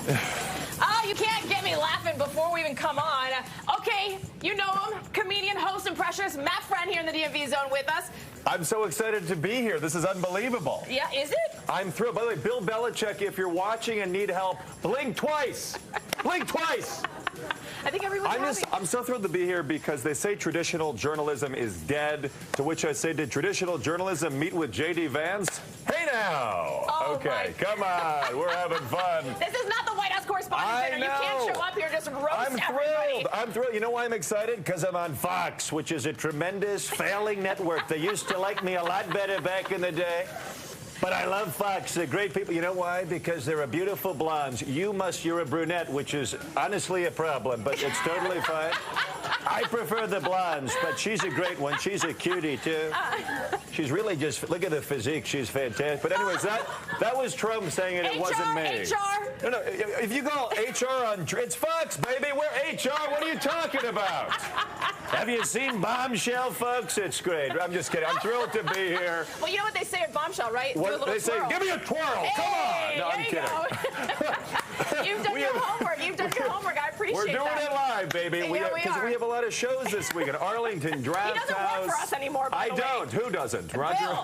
Oh, you can't get me laughing before we even come on. Okay, you know him, comedian, host, impressionist, Matt Friend here in the DMV zone with us. I'm so excited to be here. This is unbelievable. Yeah, is it? I'm thrilled. By the way, Bill Belichick, if you're watching and need help, blink twice. Blink twice. I think everyone's I'm so thrilled to be here because they say traditional journalism is dead, to which I say, did traditional journalism meet with J.D. Vance? Hey now! Oh, okay, come on, we're having fun. This is not the White House Correspondents' Dinner. You can't show up here just roast everybody. I'm thrilled. You know why I'm excited? Because I'm on Fox, which is a tremendous failing network. They used to like me a lot better back in the day. But I love Fox. They're great people. You know why? Because they're a beautiful blondes. You're a brunette, which is honestly a problem, but it's totally fine. I prefer the blondes, but she's a great one. She's a cutie, too. She's really just, look at the physique. She's fantastic. But anyways, that was Trump saying it wasn't me. HR. No, if you go HR on, it's Fox, baby. We're HR. What are you talking about? Have you seen Bombshell, folks? It's great. I'm just kidding. I'm thrilled to be here. Well, you know what they say at Bombshell, right? They say, give me a twirl. Hey, come on. No, I'm kidding. You've done your homework. You've done your homework. I appreciate that. We're doing it live, baby. Because we have a lot of shows this week at Arlington Draft House. He doesn't work for us anymore, by the way. I don't. Who doesn't? Roger?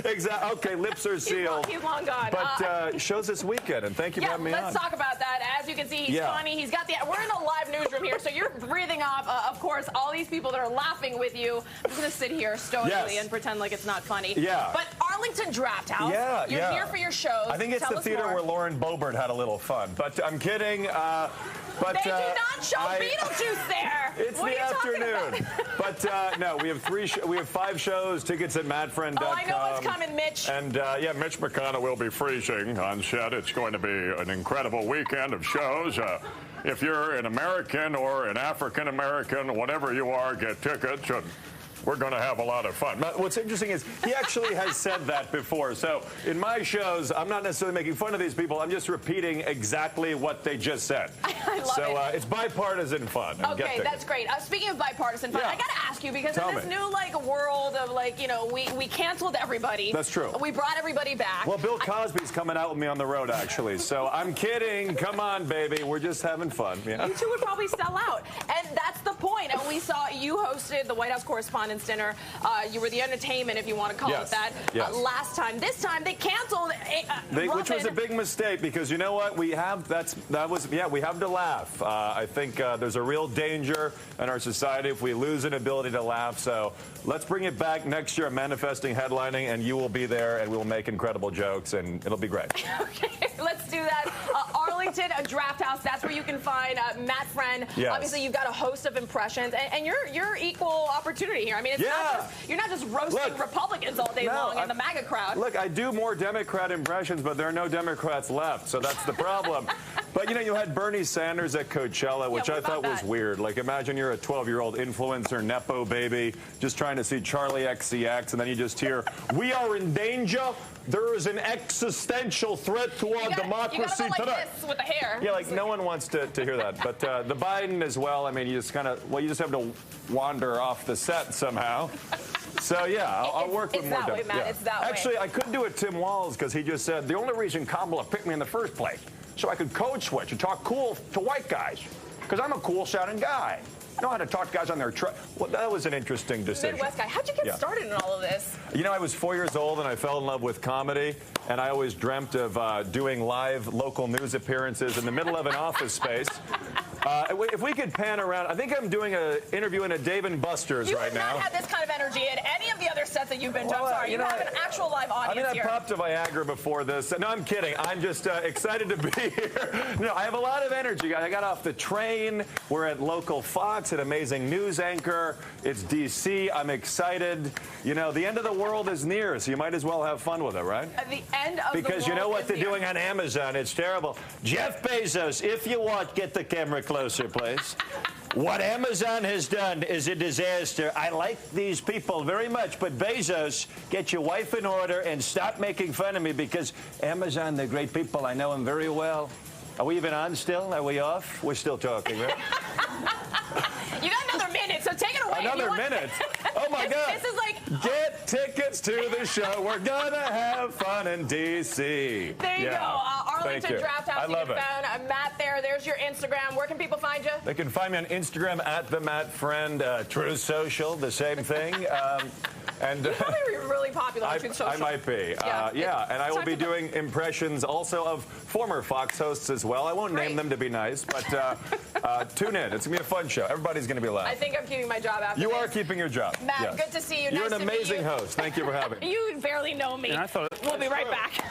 Exactly. Okay, lips are sealed. He's long gone. But shows this weekend, and thank you for having me on. Let's talk about that. As you can see, he's funny. He's got we're in a live newsroom here, so you're breathing off, of course, all these people that are laughing with you. I'm just going to sit here stoically and pretend like it's not funny. Yeah. But Arlington Draft House. You're here for your shows. I think it's the theater where Lauren Boebert had a little fun. But I'm kidding. But they do not show Beetlejuice there. It's the afternoon. But no, we have 5 shows. Tickets at mattfriend.com. Oh, I know what's coming, Mitch. And Mitch McConnell will be freezing on set. It's going to be an incredible weekend of shows. If you're an American or an African American, whatever you are, get tickets. We're going to have a lot of fun. What's interesting is he actually has said that before. So in my shows, I'm not necessarily making fun of these people. I'm just repeating exactly what they just said. I love it. It's bipartisan fun. Okay, that's great. Speaking of bipartisan fun, I got to ask you, because in this new world of we canceled everybody. That's true. We brought everybody back. Well, Bill Cosby's coming out with me on the road, actually. So I'm kidding. Come on, baby. We're just having fun. Yeah. You two would probably sell out. And that's the point. And we saw you hosted the White House Correspondents' Dinner. You were the entertainment, if you want to call it that, last time. This time they canceled. Which was a big mistake, because you know what? We have we have to laugh. I think there's a real danger in our society if we lose an ability to laugh. So let's bring it back next year. I'm manifesting headlining, and you will be there, and we will make incredible jokes, and it'll be great. Okay, let's do that. Arlington, a Draft House. That's where you can find Matt Friend. Yes. Obviously, you've got a host of impressions, and you're equal opportunity here. I mean, you're not just roasting Republicans all day long in the MAGA crowd. Look, I do more Democrat impressions, but there are no Democrats left, so that's the problem. But, you had Bernie Sanders at Coachella, which I thought was weird. Like, imagine you're a 12-year-old influencer, Nepo baby, just trying to see Charlie XCX, and then you just hear, we are in danger. There is an existential threat to our democracy today. Like this with the hair. Yeah, like no one wants to hear that. But the Biden as well, I mean, you just have to wander off the set somehow. So, yeah, I'll work with more. It's that way, Matt. It's that way. Actually, I couldn't do it Tim Walz, because he just said, the only reason Kamala picked me in the first place, so I could code switch and talk cool to white guys, because I'm a cool-sounding guy. I know how to talk to guys on their truck. Well, that was an interesting decision. Midwest guy. How'd you get started in all of this? I was 4 years old, and I fell in love with comedy, and I always dreamt of doing live local news appearances in the middle of an office space. If we could pan around, I think I'm doing an interview in a Dave & Buster's right now. You have not had this kind of energy at any of the other sets that you've been to. I'm sorry, you have an actual live audience here. I popped a Viagra before this. No, I'm kidding. I'm just excited to be here. No, I have a lot of energy. I got off the train. We're at local Fox, an amazing news anchor. It's D.C. I'm excited. The end of the world is near, so you might as well have fun with it, right? The end of the world. Because you know what they're doing on Amazon? It's terrible. Jeff Bezos, if you want, get the camera closer, please. What Amazon has done is a disaster. I like these people very much, but Bezos, get your wife in order and stop making fun of me, because Amazon, they're great people. I know them very well. Are we even on still? Are we off? We're still talking, right? You got another minute, so take it away. Another minute? Oh, my God. This is like... Get tickets to the show. We're going to have fun in D.C. There you go. Arlington Draft House. I love it. Found Matt there. There's your Instagram. Where can people find you? They can find me on Instagram at the Matt Friend. True Social, the same thing. And you're probably really popular on Truth Social. I might be. Yeah, and I will be doing impressions also of former Fox hosts as well. I won't name them to be nice, but tune in. It's going to be a fun show. Everybody's going to be laughing. I think I'm keeping my job after You this. are keeping your job. Matt, good to see you. You're nice an amazing host. Thank you for having me. You barely know me. We'll be right back.